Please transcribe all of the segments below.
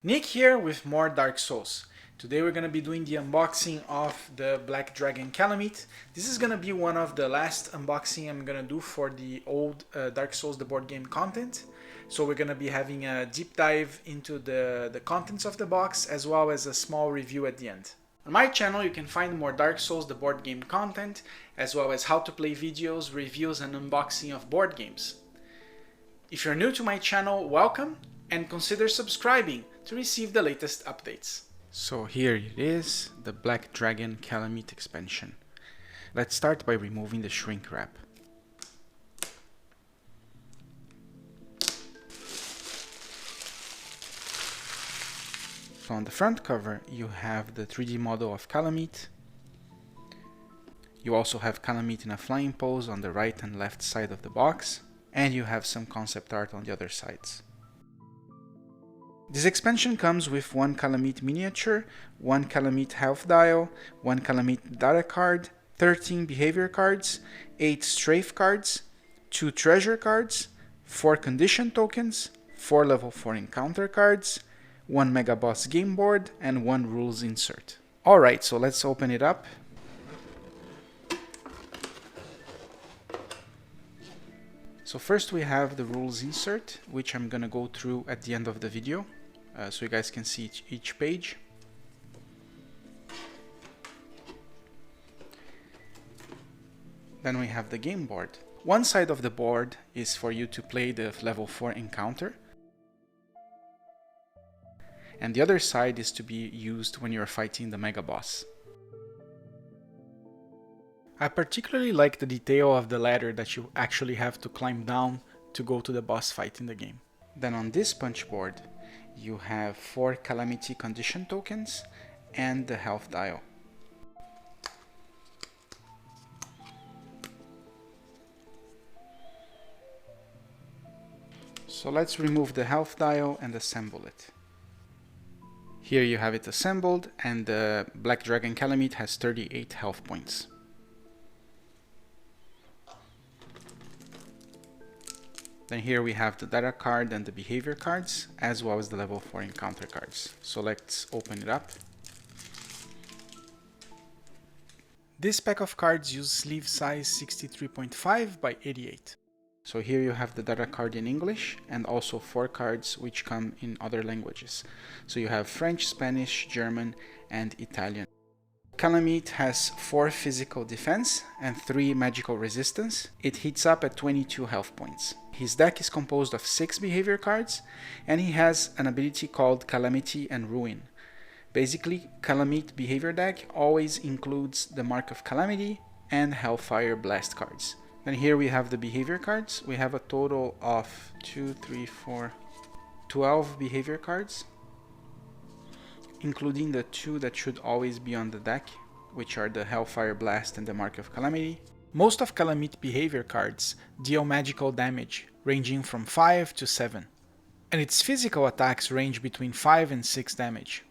Nick here with more Dark Souls. Today we're going to be doing the unboxing of the Black Dragon Kalameet. This is going to be one of the last unboxing I'm going to do for the old Dark Souls the board game content. So we're going to be having a deep dive into the contents of the box as well as a small review at the end. On my channel you can find more Dark Souls the board game content as well as how to play videos, reviews and unboxing of board games. If you're new to my channel, welcome and consider subscribing to receive the latest updates. So here it is, the Black Dragon Kalameet expansion. Let's start by removing the shrink wrap. So on the front cover you have the 3D model of Kalameet. You also have Kalameet in a flying pose on the right and left side of the box, and you have some concept art on the other sides. This expansion comes with one Kalameet Miniature, one Kalameet health dial, one Kalameet data card, 13 behavior cards, 8 strafe cards, 2 treasure cards, 4 condition tokens, 4 level 4 encounter cards, 1 Mega Boss game board, and 1 rules insert. Alright, so let's open it up. So first we have the rules insert, which I'm gonna go through at the end of the video. So you guys can see each page. Then we have the game board. One side of the board is for you to play the level 4 encounter, and the other side is to be used when you're fighting the Mega Boss. I particularly like the detail of the ladder that you actually have to climb down to go to the boss fight in the game. Then on this punch board you have 4 Calamity condition tokens and the health dial. So let's remove the health dial and assemble it. Here you have it assembled, and the Black Dragon Kalameet has 38 health points. Then here we have the data card and the behavior cards, as well as the level 4 encounter cards. So let's open it up. This pack of cards uses sleeve size 63.5 by 88. So here you have the data card in English and also 4 cards which come in other languages. So you have French, Spanish, German and Italian. Kalameet has 4 physical defense and 3 magical resistance. It heats up at 22 health points. His deck is composed of 6 behavior cards, and he has an ability called Calamity and Ruin. Basically, Kalameet behavior deck always includes the Mark of Calamity and Hellfire Blast cards. Then here we have the behavior cards. We have a total of 12 behavior cards, including the 2 that should always be on the deck, which are the Hellfire Blast and the Mark of Calamity. Most of Kalameet behavior cards deal magical damage, ranging from 5 to 7, and its physical attacks range between 5 and 6 damage.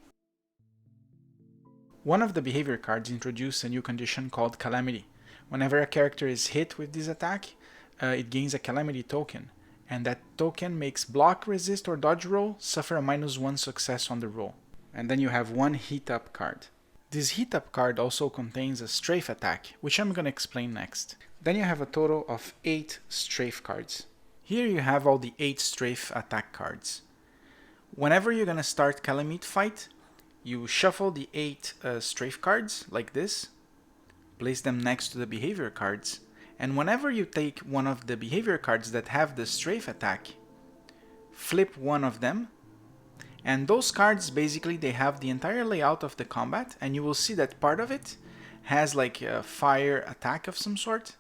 One of the behavior cards introduces a new condition called Calamity. Whenever a character is hit with this attack, it gains a Calamity token, and that token makes block, resist or dodge roll suffer a -1 success on the roll. And then you have one heat up card. This heat up card also contains a strafe attack, which I'm gonna explain next. Then you have a total of 8 strafe cards. Here you have all the 8 strafe attack cards. Whenever you're gonna start Kalameet fight, you shuffle the 8 strafe cards like this, place them next to the behavior cards, and whenever you take one of the behavior cards that have the strafe attack, flip one of them. And those cards, basically, they have the entire layout of the combat, and you will see that part of it has like a fire attack of some sort,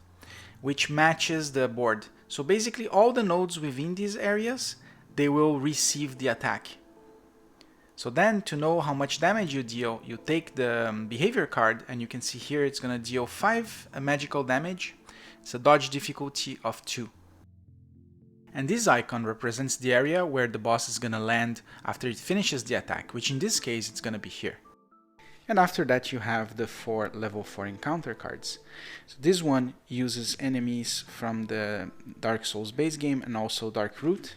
which matches the board. So basically, all the nodes within these areas, they will receive the attack. So then, to know how much damage you deal, you take the behavior card, and you can see here it's going to deal 5 magical damage. It's a dodge difficulty of 2. And this icon represents the area where the boss is gonna land after it finishes the attack, which in this case it's gonna be here. And after that you have the 4 level 4 encounter cards. So this one uses enemies from the Dark Souls base game and also Dark Root.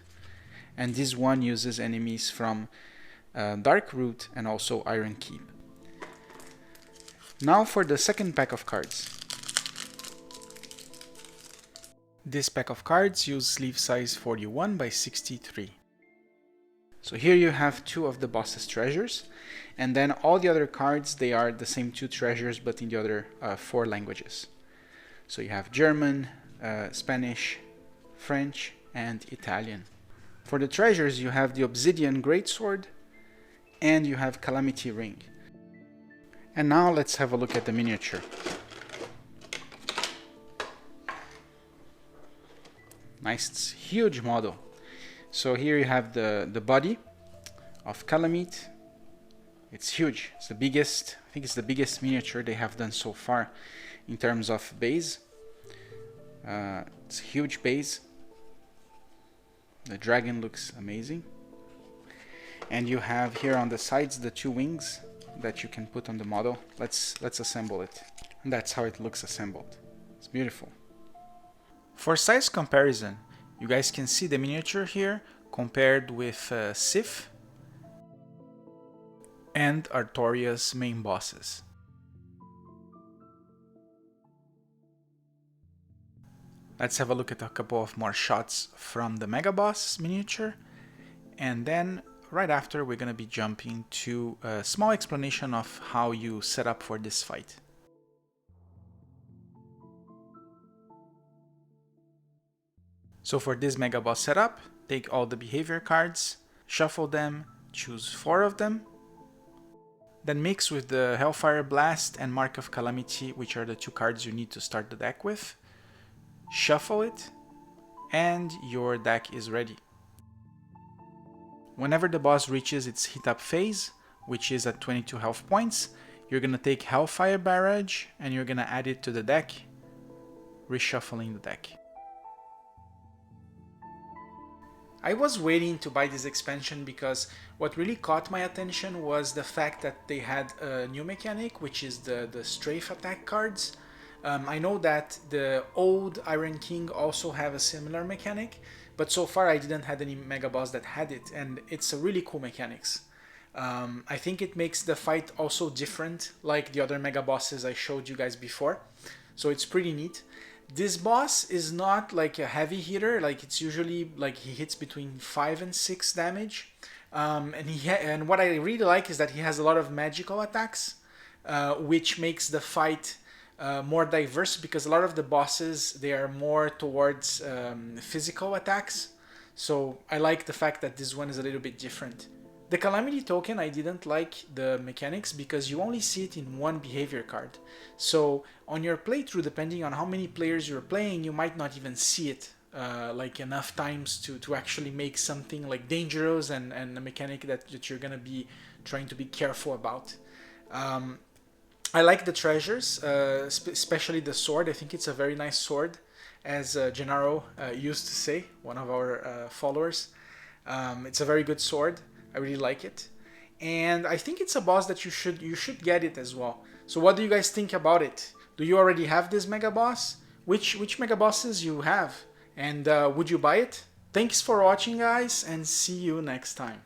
And this one uses enemies from Dark Root, and also Iron Keep. Now for the second pack of cards. This pack of cards use sleeve size 41 by 63. So here you have 2 of the boss's treasures, and then all the other cards, they are the same 2 treasures but in the other 4 languages. So you have German, Spanish, French, and Italian. For the treasures you have the Obsidian Greatsword, and you have Calamity Ring. And now let's have a look at the miniature. Nice, huge model. So here you have the body of Kalameet. It's huge. It's the biggest, I think it's the biggest miniature they have done so far in terms of base. It's a huge base. The dragon looks amazing. And you have here on the sides the 2 wings that you can put on the model. Let's assemble it. And that's how it looks assembled. It's beautiful. For size comparison, you guys can see the miniature here compared with Sif and Artoria's main bosses. Let's have a look at a couple of more shots from the Mega Boss miniature, and then right after we're gonna be jumping to a small explanation of how you set up for this fight. So for this Mega Boss setup, take all the behavior cards, shuffle them, choose 4 of them, then mix with the Hellfire Blast and Mark of Calamity, which are the 2 cards you need to start the deck with. Shuffle it, and your deck is ready. Whenever the boss reaches its hit up phase, which is at 22 health points, you're gonna take Hellfire Barrage and you're gonna add it to the deck, reshuffling the deck. I was waiting to buy this expansion because what really caught my attention was the fact that they had a new mechanic, which is the Strafe attack cards. I know that the old Iron King also have a similar mechanic, but so far I didn't have any Mega Boss that had it, and it's a really cool mechanics. I think it makes the fight also different, like the other Mega Bosses I showed you guys before, so it's pretty neat. This boss is not like a heavy hitter, like it's usually like he hits between 5 and 6 damage, and what I really like is that he has a lot of magical attacks, which makes the fight more diverse, because a lot of the bosses, they are more towards physical attacks. So I like the fact that this one is a little bit different. The Calamity token, I didn't like the mechanics because you only see it in 1 behavior card. So on your playthrough, depending on how many players you're playing, you might not even see it like enough times to actually make something like dangerous and a mechanic that you're gonna be trying to be careful about. I like the treasures, especially the sword. I think it's a very nice sword, as Gennaro used to say, one of our followers. It's a very good sword. I really like it, and I think it's a boss that you should get it as well. So what do you guys think about it? Do you already have this Mega Boss? Which Mega Bosses you have, and would you buy it? Thanks for watching, guys, and see you next time.